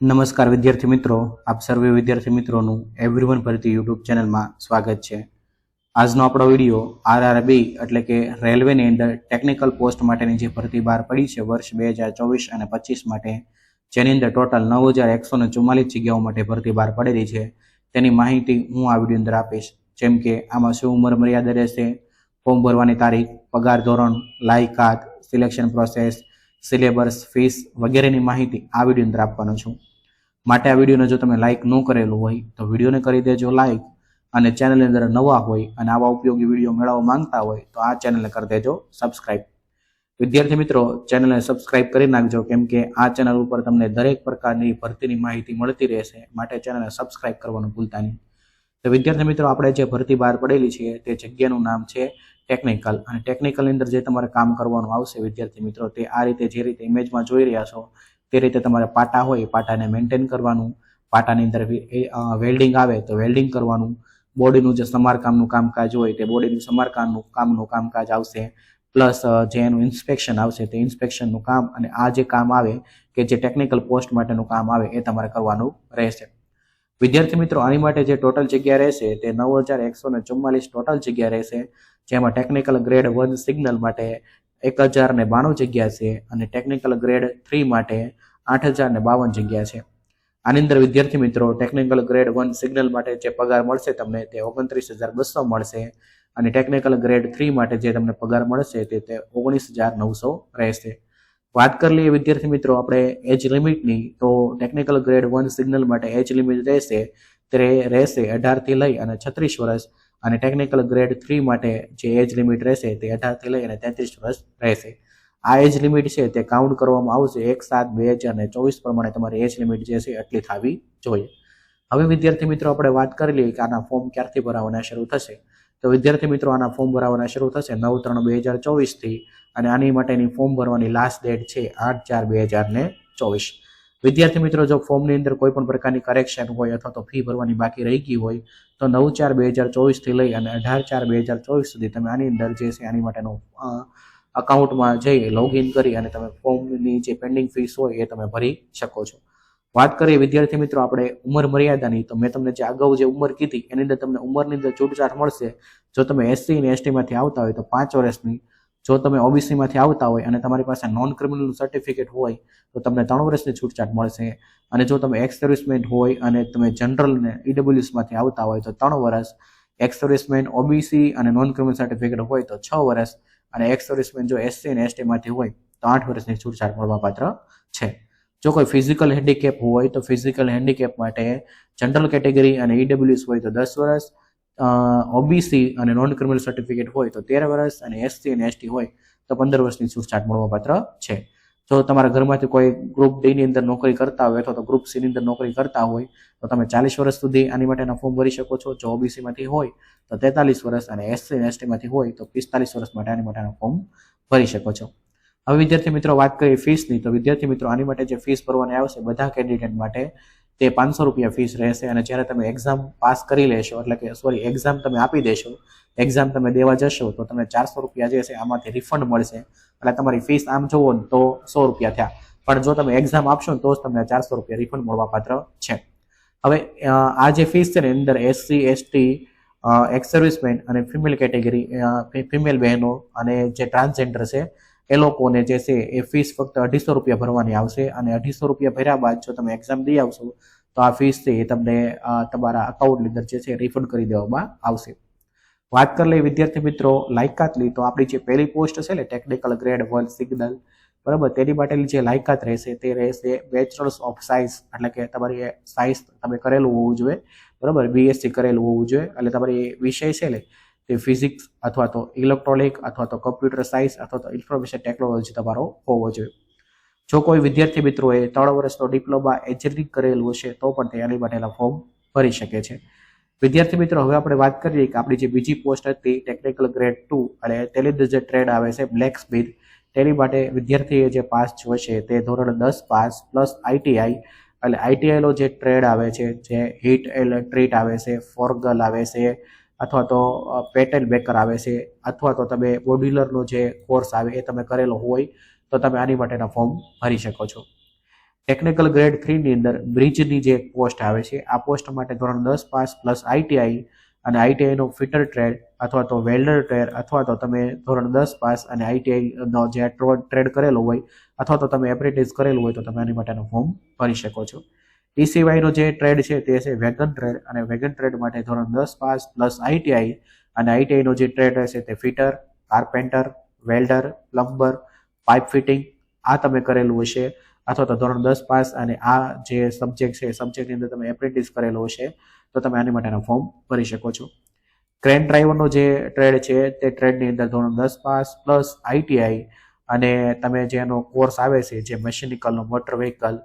નમસ્કાર વિદ્યાર્થી મિત્રો, આપ સર્વે વિદ્યાર્થી મિત્રોનું એવરીવન ભરતી યુટ્યુબ ચેનલમાં સ્વાગત છે। આજનો આપણો વિડીયો આરઆરબી એટલે કે રેલવેની અંદર ટેકનિકલ પોસ્ટ માટેની જે ભરતી બહાર પડી છે વર્ષ 2024 અને 25 માટે, જેની અંદર ટોટલ 9144 જગ્યાઓ માટે ભરતી બહાર પડેલી છે, તેની માહિતી હું આ વિડીયો અંદર આપીશ। જેમ કે આમાં શું ઉંમર મર્યાદા રહેશે, ફોર્મ ભરવાની તારીખ, પગાર ધોરણ, લાયકાત, સિલેક્શન પ્રોસેસ, સિલેબસ, ફીસ વગેરેની માહિતી આ વિડીયો અંદર આપવાનો છું। માટે આ વિડીયોને જો તમે લાઇક ન કરેલું હોય તો વિડીયોને કરી દેજો લાઇક, અને ચેનલની અંદર નવા હોય અને આવા ઉપયોગી વિડીયો મેળવવા માંગતા હોય તો આ ચેનલને કરી દેજો સબસ્ક્રાઇબ। વિદ્યાર્થી મિત્રો, ચેનલને સબસ્ક્રાઇબ કરી નાખજો, કેમ કે આ ચેનલ ઉપર તમને દરેક પ્રકારની ભરતીની માહિતી મળતી રહેશે, માટે ચેનલને સબસ્ક્રાઇબ કરવાનું ભૂલતા નહીં। તો વિદ્યાર્થી મિત્રો, આપણે જે ભરતી બહાર પડેલી છે તે જગ્યાનું નામ છે ટેકનિકલ, અને ટેકનિકલની અંદર જે તમારે કામ કરવાનું આવશે વિદ્યાર્થી મિત્રો, તે આ રીતે જે રીતે ઇમેજમાં જોઈ રહ્યા છો તે રીતે તમારે પાટા હોય પાટાને મેન્ટેન કરવાનું, પાટાની અંદર વેલ્ડિંગ આવે તો વેલ્ડિંગ કરવાનું, બોડીનું જે સમારકામનું કામકાજ હોય તે બોડીનું સમારકામનું કામકાજ આવશે, પ્લસ જે એનું ઇન્સ્પેક્શન આવશે તે ઇન્સ્પેક્શનનું કામ, અને આ જે કામ આવે કે જે ટેકનિકલ પોસ્ટ માટેનું કામ આવે એ તમારે કરવાનું રહેશે। વિદ્યાર્થી મિત્રો, આની માટે જે ટોટલ જગ્યા રહેશે તે 9144 ટોટલ જગ્યા રહેશે, જેમાં ટેકનિકલ ગ્રેડ 1 સિગ્નલ માટે 1092 જગ્યા છે, અને ટેકનિકલ ગ્રેડ 3 માટે 8052 જગ્યા છે। આની અંદર વિદ્યાર્થી મિત્રો, ટેકનિકલ ગ્રેડ 1 સિગ્નલ માટે જે પગાર મળશે તમને તે 29200 મળશે, અને ટેકનિકલ ગ્રેડ 3 માટે જે તમને પગાર મળશે તે 19900 રહેશે। વાત કરી લઈએ વિદ્યાર્થી મિત્રો આપણે એજ લિમિટની, તો ટેકનિકલ ગ્રેડ 1 સિગ્નલ માટે એજ લિમિટ રહેશે તે રહેશે 18 થી લઈ અને 36 વર્ષ, અને ટેકનિકલ ગ્રેડ 3 માટે જે એજ લિમિટ રહેશે તે 18 થી લઈ અને 33 વર્ષ રહેશે। આ એજ લિમિટ છે તે કાઉન્ટ કરવામાં આવશે 1/7/2024 પ્રમાણે તમારી એજ લિમિટ જે છે એટલી થવી જોઈએ। હવે વિદ્યાર્થી મિત્રો, આપણે વાત કરી લઈએ કે આના ફોર્મ ક્યારથી ભરાવાના શરૂ થશે। તો વિદ્યાર્થી મિત્રો, આના ફોર્મ ભરાવાના શરૂ થશે 9/3/2024 થી, અને આની માટેની ફોર્મ ભરવાની લાસ્ટ ડેટ છે 8/4/2024। વિદ્યાર્થી મિત્રો, જો ફોર્મની અંદર કોઈ પણ પ્રકારની કરેક્શન હોય અથવા તો ફી ભરવાની બાકી રહી ગઈ હોય તો 9/4/2024 થી લઈ અને 18/4/2024 સુધી તમે આની અંદર જે છે આની માટેનો અકાઉન્ટમાં જઈ લોગિન કરી અને તમે ફોર્મની જે પેન્ડિંગ ફીસ હોય એ તમે ભરી શકો છો। વાત કરીએ વિદ્યાર્થી મિત્રો આપણે ઉંમર મર્યાદાની, તો મેં તમને જે અગાઉ જે ઉંમર કીધી એની અંદર તમને ઉંમરની અંદર છૂટછાટ મળશે। જો તમે SC અને ST માંથી આવતા હોય તો 5 વર્ષની, જો તમે OBC માંથી આવતા હોય અને તમારી પાસે નોન ક્રિમિનલ સર્ટિફિકેટ હોય તો તમને 3 વર્ષની છૂટછાટ મળશે, અને જો તમે એક્સ સર્વિસમેન હોય અને તમે જનરલ ને EWS માંથી આવતા હોય તો 3 વર્ષ, એક્સ સર્વિસમેન OBC અને નોન ક્રિમિનલ સર્ટિફિકેટ હોય તો 6 વર્ષ, અને એક્સ સર્વિસમેન જો SC અને ST માંથી હોય તો 8 વર્ષની છૂટછાટ મળવાપાત્ર છે। જો કોઈ ફિઝિકલ હેન્ડીકેપ હોય તો ફિઝિકલ હેન્ડીકેપ માટે જનરલ કેટેગરી અને EWS હોય તો 10 વર્ષ, OBC અને નોન ક્રિમિનલ સર્ટિફિકેટ હોય તો 13 વર્ષ, અને SC અને ST હોય તો 15 વર્ષની છૂટછાટ મળવાપાત્ર છે। જો તમારા ઘરમાંથી કોઈ ગ્રુપ ડી ની અંદર નોકરી કરતા હોય અથવા તો ગ્રુપ સી ની અંદર નોકરી કરતા હોય તો તમે 40 વર્ષ સુધી આની માટેના ફોર્મ ભરી શકો છો। જો OBC માંથી હોય તો 43 વર્ષ, અને SC અને ST માંથી હોય તો 45 વર્ષ માટે આની માટેના ફોર્મ ભરી શકો છો। હવે વિદ્યાર્થી મિત્રો, વાત કરીએ ફીસની, તો વિદ્યાર્થી મિત્રો આની માટે જે ફીસ ભરવાની આવશે બધા કેન્ડિડેટ માટે તે 500 રૂપિયા ફીસ રહેશે, અને જ્યારે તમે એક્ઝામ પાસ કરી લેશો એટલે કે એક્ઝામ તમે આપી દેશો, એક્ઝામ તમે દેવા જશો તો તમને 400 રૂપિયા જે છે આમાંથી રિફંડ મળશે, એટલે તમારી ફીસ આમ જોવો તો 100 રૂપિયા થયા, પણ જો તમે એક્ઝામ આપશો તો જ તમને 400 રૂપિયા રિફંડ મળવા પાત્ર છે। હવે આ જે ફીસ છે ને અંદર SC ST, એક્સ સર્વિસમેન અને ફિમેલ કેટેગરી, ફિમેલ બહેનો અને જે ટ્રાન્સજેન્ડર છે એ લોકોને જે છે એ ફીસ ફક્ત 250 રૂપિયા ભરવાની આવશે, અને 250 રૂપિયા ભર્યા બાદ જો તમે એક્ઝામ દઈ આવશો તો આ ફીસ છે એ તમને તમારા અકાઉન્ટની અંદર જે છે રિફંડ કરી દેવામાં આવશે। વાત કરી લઈએ વિદ્યાર્થી મિત્રો લાયકાતની, તો આપણી જે પહેલી પોસ્ટ છે ને ટેકનિકલ ગ્રેડ 1 સિગ્નલ, બરાબર, તેની માટેની જે લાયકાત રહેશે તે રહેશે બેચલર્સ ઓફ સાયન્સ, એટલે કે તમારી સાયન્સ તમે કરેલું હોવું જોઈએ, બરાબર, BSc કરેલું હોવું જોઈએ, એટલે તમારી વિષય છે ને તે ફિઝિક્સ અથવા તો ઇલેક્ટ્રોનિક અથવા તો કમ્પ્યુટર સાયન્સ અથવા તો ઇન્ફોર્મેશન ટેકનોલોજી તમારો હોવો જોઈએ। જો કોઈ વિદ્યાર્થી મિત્રોએ 3 વર્ષનો ડિપ્લોમા એન્જિનિયરિંગ કરેલું હશે તો પણ તે આની માટેના ફોર્મ ભરી શકે છે। વિદ્યાર્થી મિત્રો, હવે આપણે વાત કરીએ કે આપણી જે બીજી પોસ્ટ હતી ટેકનિકલ ગ્રેડ 2, અને તેની અંદર જે ટ્રેડ આવે છે બ્લેક સ્મિથ, તેની માટે વિદ્યાર્થીએ જે પાસ જોશે તે ધોરણ 10 પાસ પ્લસ ITI, એટલે ITI નો જે ટ્રેડ આવે છે, જે હીટ ટ્રીટ આવે છે, ફોરગલ આવે છે, અથવા તો પેટર્ન બેકર આવે છે, અથવા તો તમે મોડ્યુલરનો જે કોર્સ આવે એ તમે કરેલો હોય તો તમે આની માટેના ફોર્મ ભરી શકો છો। ટેકનિકલ ગ્રેડ 3 ની અંદર બ્રિજની જે પોસ્ટ આવે છે આ પોસ્ટ માટે ધોરણ 10 પાસ પ્લસ આઈટીઆઈ અને આઈટીઆઈ નો ફિટર ટ્રેડ અથવા તો વેલ્ડર ટ્રેડ અથવા તો તમે ધોરણ 10 પાસ અને આઈટીઆઈ નો જે ટ્રેડ કરેલો હોય અથવા તો તમે એપ્રેન્ટિસ કરેલું હોય તો તમે આની માટેનું ફોર્મ ભરી શકો છો. એ સિવાયનો જે ટ્રેડ છે તે છે વેગન ટ્રેડ અને વેગન ટ્રેડ માટે ધોરણ 10 પાસ પ્લસ આઈટીઆઈ અને આઈટીઆઈ નો જે ટ્રેડ છે તે fitter, carpenter, welder, plumber, pipe fitting આ તમે કરેલું હશે અથવા તો ધોરણ 10 પાસ અને આ જે સબ્જેક્ટ છે સબ્જેક્ટની અંદર તમે એપ્રેન્ટિસ કરેલો હશે તો તમે આની માટેના ફોર્મ ભરી શકો છો. ક્રેન ડ્રાઈવરનો જે ટ્રેડ છે તે ટ્રેડની અંદર ધોરણ 10 પાસ પ્લસ આઈટીઆઈ અને તમે જેનો કોર્સ આવે છે જે મશીનિકલનો મોટર વ્હીકલ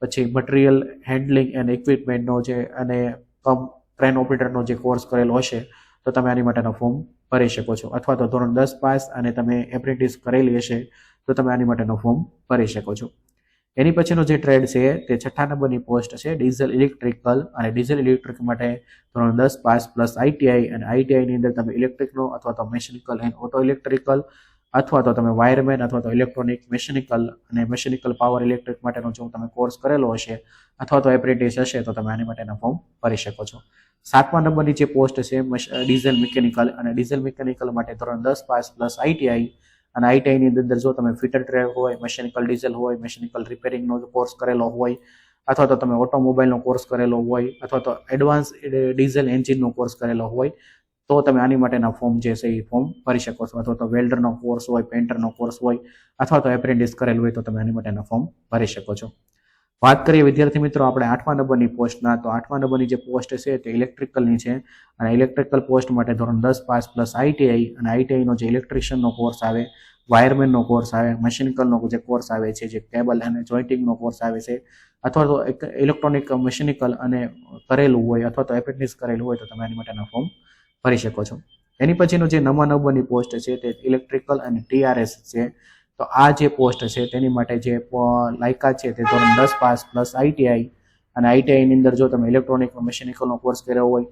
પછી મટીરિયલ હેન્ડલિંગ એન્ડ ઇક્વિપમેન્ટનો જે અને ક્રેન ઓપરેટરનો જે કોર્સ કરેલો હશે તો તમે આની માટેનો ફોર્મ ભરી શકો છો અથવા તો ધોરણ 10 પાસ અને તમે એપ્રેન્ટિસ કરેલી હશે તો તમે આની માટેનો ફોર્મ ભરી શકો છો. એની પછીનો જે ટ્રેડ છે તે 6ઠા નંબરની પોસ્ટ છે ડીઝલ ઇલેક્ટ્રિકલ અને ડીઝલ ઇલેક્ટ્રિક માટે ધોરણ 10 પાસ પ્લસ આઈટીઆઈ અને આઈટીઆઈ ની અંદર તમે ઇલેક્ટ્રિકનો અથવા તો મેકેનિકલ એન્ડ ઓટો ઇલેક્ટ્રિકલ અથવા તો તમે વાયરમેન અથવા તો ઇલેક્ટ્રોનિક મેકેનિકલ અને મેકેનિકલ પાવર ઇલેક્ટ્રિક માટેનો જો તમે કોર્સ કરેલો હશે અથવા તો એપ્રેન્ટિસ હશે તો તમે આની માટેના ફોર્મ ભરી શકો છો. 7મા નંબરની જે પોસ્ટ છે ડીઝલ મિકેનિકલ અને ડીઝલ મિકેનિકલ માટે ધોરણ 10 પાસ પ્લસ આઈટીઆઈ અને આઈટીઆઈ ની અંદર જો તમે ફિટર ટ્રેડ હોય, મેકેનિકલ ડીઝલ હોય, મેકેનિકલ રિપેરિંગનો કોર્સ કરેલો હોય અથવા તો તમે ઓટોમોબાઈલનો કોર્સ કરેલો હોય અથવા તો એડવાન્સ ડીઝલ એન્જિનનો કોર્સ કરેલો હોય તો તમે આની માટેના ફોર્મ જે છે એ ફોર્મ ભરી શકો છો અથવા તો વેલ્ડરનો કોર્સ હોય, પેન્ટરનો કોર્સ હોય અથવા તો એપ્રેન્ટિસ કરેલું હોય તો તમે આની માટેના ફોર્મ ભરી શકો છો. વાત કરીએ વિદ્યાર્થી મિત્રો આપણે 8મા નંબરની પોસ્ટના તો 8મા નંબરની જે પોસ્ટ છે તે ઇલેક્ટ્રિકલની છે અને ઇલેક્ટ્રિકલ પોસ્ટ માટે ધોરણ 10 પાસ પ્લસ આઈટીઆઈ અને આઈટીઆઈનો જે ઇલેક્ટ્રિશિયનનો કોર્સ આવે, વાયરમેનનો કોર્સ આવે, મશીનિકલનો જે કોર્સ આવે છે જે કેબલ અને જોઈન્ટિંગનો કોર્સ આવે છે અથવા તો ઇલેક્ટ્રોનિક મશીનિકલ અને કરેલું હોય અથવા તો એપ્રેન્ટિસ કરેલું હોય તો તમે આની માટેના ફોર્મ ભરી શકો છો. એની પછીનો જે 9મા નંબરની પોસ્ટ છે તે ઇલેક્ટ્રિકલ અને ટીઆરએસ છે. તો આ જે પોસ્ટ છે તેની માટે જે લાયકાત છે તે ધોરણ 10 પાસ પ્લસ આઈટીઆઈ અને આઈટીઆઈ ની અંદર જો તમે ઇલેક્ટ્રોનિક મેકેનિકલનો કોર્સ કર્યો હોય,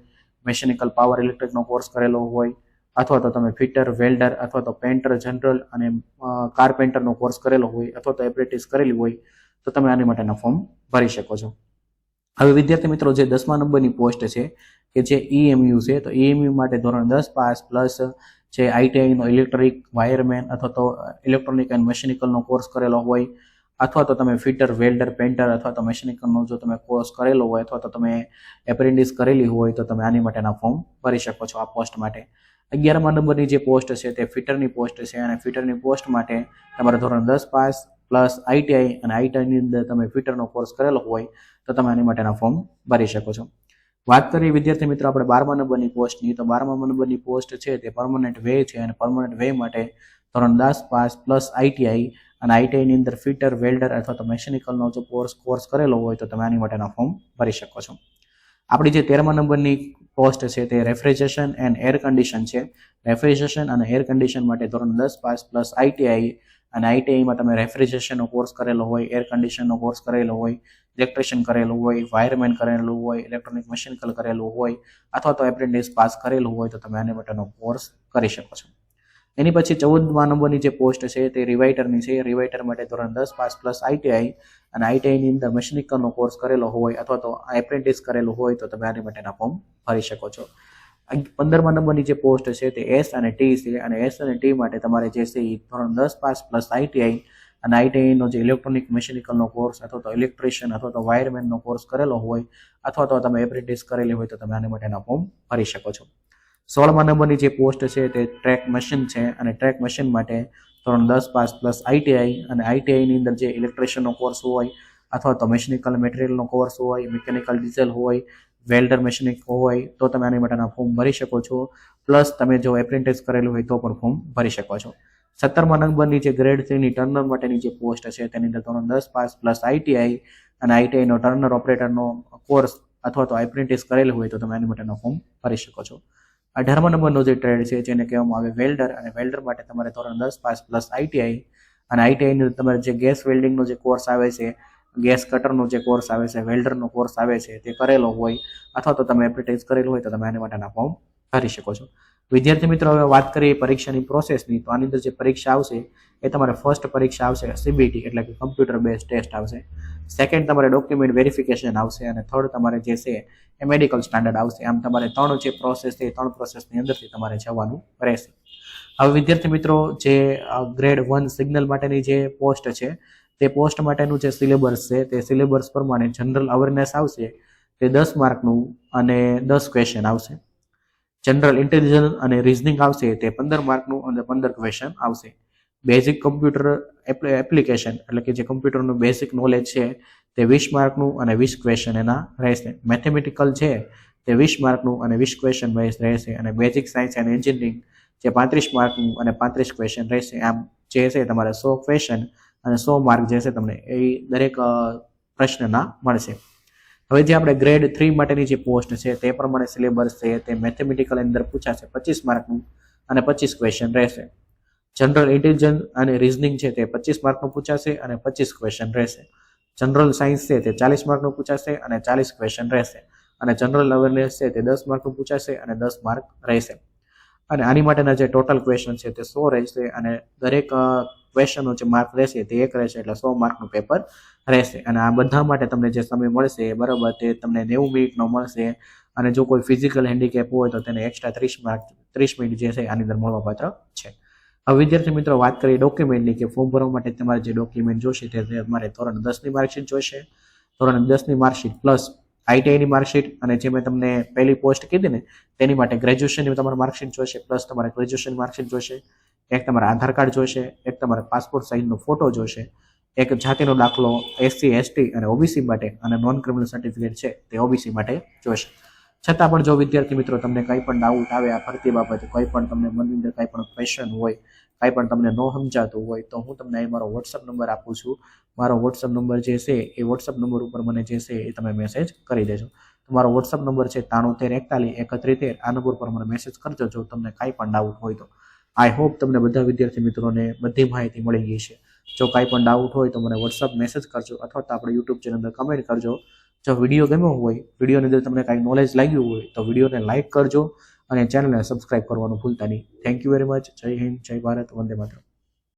મેકેનિકલ પાવર ઇલેક્ટ્રિકનો કોર્સ કરેલો હોય અથવા તો તમે ફિટર, વેલ્ડર અથવા તો પેન્ટર જનરલ અને કાર્પેન્ટરનો કોર્સ કરેલો હોય અથવા તો એપ્રેન્ટિસ કરેલી હોય તો તમે આની માટેના ફોર્મ ભરી શકો છો. હવે વિદ્યાર્થી મિત્રો જે 10મા નંબરની પોસ્ટ છે કે જે ઈએમયુ છે તો ઈએમયુ માટે ધોરણ 10 પાસ પ્લસ જે આઈટીઆઈનો ઇલેક્ટ્રિક, વાયરમેન અથવા તો ઇલેક્ટ્રોનિક એન્ડ મેકેનિકલનો કોર્સ કરેલો હોય અથવા તો તમે ફિટર, વેલ્ડર, પેન્ટર અથવા તો મેકેનિકલનો જો તમે કોર્સ કરેલો હોય અથવા તો તમે એપ્રેન્ટિસ કરેલી હોય તો તમે આની માટેના ફોર્મ ભરી શકો છો આ પોસ્ટ માટે. 11મા નંબરની જે પોસ્ટ છે તે ફિટરની પોસ્ટ છે અને ફિટરની પોસ્ટ માટે તમારે ધોરણ 10 પાસ પ્લસ આઈટીઆઈ અને આઈટીઆઈની અંદર તમે ફિટરનો કોર્સ કરેલો હોય તો તમે આની માટેના ફોર્મ ભરી શકો છો. વાત કરીએ વિદ્યાર્થી મિત્રો આપણે 12મા નંબરની પોસ્ટની તો 12મા નંબરની પોસ્ટ છે તે પરમનન્ટ વે છે અને પરમનન્ટ વે માટે ધોરણ 10 પાસ પ્લસ આઈટીઆઈ અને આઈટીઆઈ ની અંદર ફિટર, વેલ્ડર અથવા તો મેકેનિકલનો જો કોર્સ કરેલો હોય તો તમે આની માટેના ફોર્મ ભરી શકો છો. આપણી જે 13મા નંબરની પોસ્ટ છે તે રેફ્રિજરેશન એન્ડ એર કન્ડિશન છે. રેફ્રિજરેશન અને એર કન્ડિશન માટે ધોરણ 10 પાસ પ્લસ આઈટીઆઈ અને આઈટીઆઈમાં તમે રેફ્રિજરેશનનો કોર્સ કરેલો હોય, એર કન્ડિશનનો કોર્સ કરેલો હોય, ઇલેક્ટ્રિશિયન કરેલું હોય, વાયરમેન કરેલું હોય, ઇલેક્ટ્રોનિક મશીનિકલ કરેલું હોય અથવા તો એપ્રેન્ટિસ પાસ કરેલું હોય તો તમે આની માટેનો કોર્સ કરી શકો છો. એની પછી 14મા નંબરની જે પોસ્ટ છે તે રિવાઇટરની છે. રિવાઇટર માટે ધોરણ 10 પાસ પ્લસ આઈટીઆઈ અને આઈટીઆઈ ની અંદર મેકેનિકલનો કોર્સ કરેલો હોય અથવા તો એપ્રેન્ટિસ કરેલું હોય તો તમે આની માટેના ફોર્મ ભરી શકો છો. 15મા નંબરની જે પોસ્ટ છે તે એસ અને ટી છે અને એસ અને ટી માટે તમારે જે છે એ ધોરણ 10 પાસ પ્લસ આઈટીઆઈ અને આઈટીઆઈનો જે ઇલેક્ટ્રોનિક મેકેનિકલનો કોર્સ અથવા તો ઇલેક્ટ્રિશિયન અથવા તો વાયરમેનનો કોર્સ કરેલો હોય અથવા તો તમે એપ્રેન્ટિસ કરેલી હોય તો તમે આની માટેના ફોર્મ ભરી શકો છો. 16મા નંબરની જે પોસ્ટ છે તે ટ્રેક મશીન છે અને ટ્રેક મશીન માટે ધોરણ 10 પાસ પ્લસ આઈટીઆઈ અને આઈટીઆઈ ની અંદર જે ઇલેક્ટ્રિશિયનનો કોર્સ હોય અથવા તો મેકેનિકલ મટીરિયલનો કોર્સ હોય, મિકેનિકલ ડીઝલ હોય, વેલ્ડર મેકેનિક હોય તો તમે આની માટેના ફોર્મ ભરી શકો છો. પ્લસ તમે જો એપ્રેન્ટિસ કરેલું હોય તો પણ ફોર્મ ભરી શકો છો. 17મા નંબરની જે ગ્રેડ 3 ની ટર્નર માટેની જે પોસ્ટ છે તેની અંદર ધોરણ 10 પાસ પ્લસ આઈટીઆઈ અને આઈટીઆઈનો ટર્નર ઓપરેટરનો કોર્સ અથવા તો એપ્રેન્ટિસ કરેલું હોય તો તમે આની માટેના ફોર્મ ભરી શકો છો. 18મા નંબરનો જે ટ્રેડ છે જેને કહેવામાં આવે વેલ્ડર અને વેલ્ડર માટે તમારે ધોરણ 10 પાસ પ્લસ આઈટીઆઈ અને આઈટીઆઈ તમારે જે ગેસ વેલ્ડિંગનો જે કોર્સ આવે છે, ગેસ કટરનો જે કોર્સ આવે છે, વેલ્ડરનો કોર્સ આવે છે તે કરેલો હોય અથવા તો તમે એપ્રેન્ટિસ કરેલું હોય તો તમે આની માટેના ફોર્મ ભરી શકો છો. વિદ્યાર્થી મિત્રો હવે વાત કરીએ પરીક્ષાની પ્રોસેસની, તો આની અંદર જે પરીક્ષા આવશે એ તમારે ફર્સ્ટ પરીક્ષા આવશે CBT એટલે કે કમ્પ્યુટર બેઝ ટેસ્ટ આવશે, સેકન્ડ તમારે ડોક્યુમેન્ટ વેરિફિકેશન આવશે અને થર્ડ તમારે જે છે એ મેડિકલ સ્ટાન્ડર્ડ આવશે. આમ તમારે 3 જે પ્રોસેસ છે એ 3 પ્રોસેસની અંદરથી તમારે જવાનું રહેશે. હવે વિદ્યાર્થી મિત્રો જે ગ્રેડ 1 સિગ્નલ માટેની જે પોસ્ટ છે તે પોસ્ટ માટેનું જે સિલેબસ છે તે સિલેબસ પ્રમાણે જનરલ અવેરનેસ આવશે તે 10 માર્કનું અને 10 ક્વેશ્ચન આવશે. જનરલ ઇન્ટેલિજન્સ અને રિઝનિંગ આવશે તે 15 માર્કનું અને 15 ક્વેશ્ચન આવશે. બેઝિક કમ્પ્યુટર એપ્લિકેશન એટલે કે જે કમ્પ્યુટરનું બેઝિક નોલેજ છે તે 20 માર્કનું અને 20 ક્વેશ્ચન એના રહેશે. મેથેમેટિકલ છે તે 20 માર્કનું અને 20 ક્વેશ્ચન રહેશે અને બેઝિક સાયન્સ એન્ડ એન્જિનિયરિંગ જે 35 માર્કનું અને 35 ક્વેશ્ચન રહેશે. આમ જે છે તમારે 100 ક્વેશ્ચન અને 100 માર્ક જે છે તમને એ દરેક પ્રશ્નના મળશે. હવે જે આપણે ગ્રેડ 3 માટેની જે પોસ્ટ છે તે પ્રમાણે સિલેબસ છે તે મેથેમેટિકલ અંદર પૂછાશે 25 માર્કનું અને 25 ક્વેશ્ચન રહેશે. જનરલ ઇન્ટેલિજન્સ અને રિઝનિંગ છે તે 25 માર્કનું પૂછાશે અને 25 ક્વેશ્ચન રહેશે. જનરલ સાયન્સ છે તે 40 માર્કનું પૂછાશે અને 40 ક્વેશ્ચન રહેશે અને જનરલ અવેરનેસ છે તે 10 માર્કનું પૂછાશે અને 10 માર્ક રહેશે. અને આની માટેના જે ટોટલ ક્વેશ્ચન છે તે 100 રહેશે અને દરેક ક્વેશ્ચનનો જે માર્ક રહેશે તે 1 રહેશે એટલે 100 માર્કનું પેપર રહેશે. અને આ બધા માટે તમને જે સમય મળશે બરાબર તે તમને 90 મિનિટનો મળશે અને જો કોઈ ફિઝિકલ હેન્ડીકેપ હોય તો તેને એક્સ્ટ્રા 30 મિનિટ જે છે આની અંદર મળવાપાત્ર છે. હવે વિદ્યાર્થી મિત્રો વાત કરીએ ડોક્યુમેન્ટની કે ફોર્મ ભરવા માટે તમારે જે ડોક્યુમેન્ટ જોશે તે તમારે ધોરણ 10ની માર્કશીટ જોઈશે, ધોરણ 10ની માર્કશીટ પ્લસ ITIની માર્કશીટ અને જે મેં તમને પહેલી પોસ્ટ કીધી ને તેની માટે ગ્રેજ્યુએશનની તમારે માર્કશીટ જોઈશે પ્લસ તમારે ગ્રેજ્યુએશન માર્કશીટ જોઈશે, એક તમારા આધાર કાર્ડ જોઈશે, એક તમારે પાસપોર્ટ સાઇઝનો ફોટો જોઈશે, એક જાતિનો દાખલો SC ST અને OBC માટે અને નોન ક્રિમિનલ સર્ટિફિકેટ છે તે OBC માટે જોઈશે. છતાં પણ જો વિદ્યાર્થી મિત્રો તમને કંઈ પણ ડાઉટ આવે આ ભરતી બાબતે, કોઈ પણ તમને મનની અંદર કંઈ પણ ક્વેશ્ચન હોય, કંઈ પણ તમને ન સમજાતું હોય તો હું તમને અહીં મારો WhatsApp નંબર આપું છું. મારો WhatsApp નંબર જે છે એ WhatsApp નંબર ઉપર મને જે છે એ તમે મેસેજ કરી દેજો. તમારો WhatsApp નંબર છે 934141 આ નંબર પર મને મેસેજ કરજો જો તમને કાંઈ પણ ડાઉટ હોય તો. આઈ હોપ તમને બધા વિદ્યાર્થી મિત્રોને બધી માહિતી મળી ગઈ છે. જો કાંઈ પણ ડાઉટ હોય તો મને WhatsApp મેસેજ કરજો અથવા તો આપણે YouTube ચેનલ પર કમેન્ટ કરજો. જો વિડીયો ગમ્યો હોય, વિડીયોની અંદર તમને કાંઈ નોલેજ લાગ્યું હોય તો વિડીયોને લાઇક કરજો અને ચેનલને સબસ્ક્રાઇબ કરવાનું ભૂલતા નહીં. Thank you very much. જય હિન્દ, જય ભારત, વંદે માતરમ.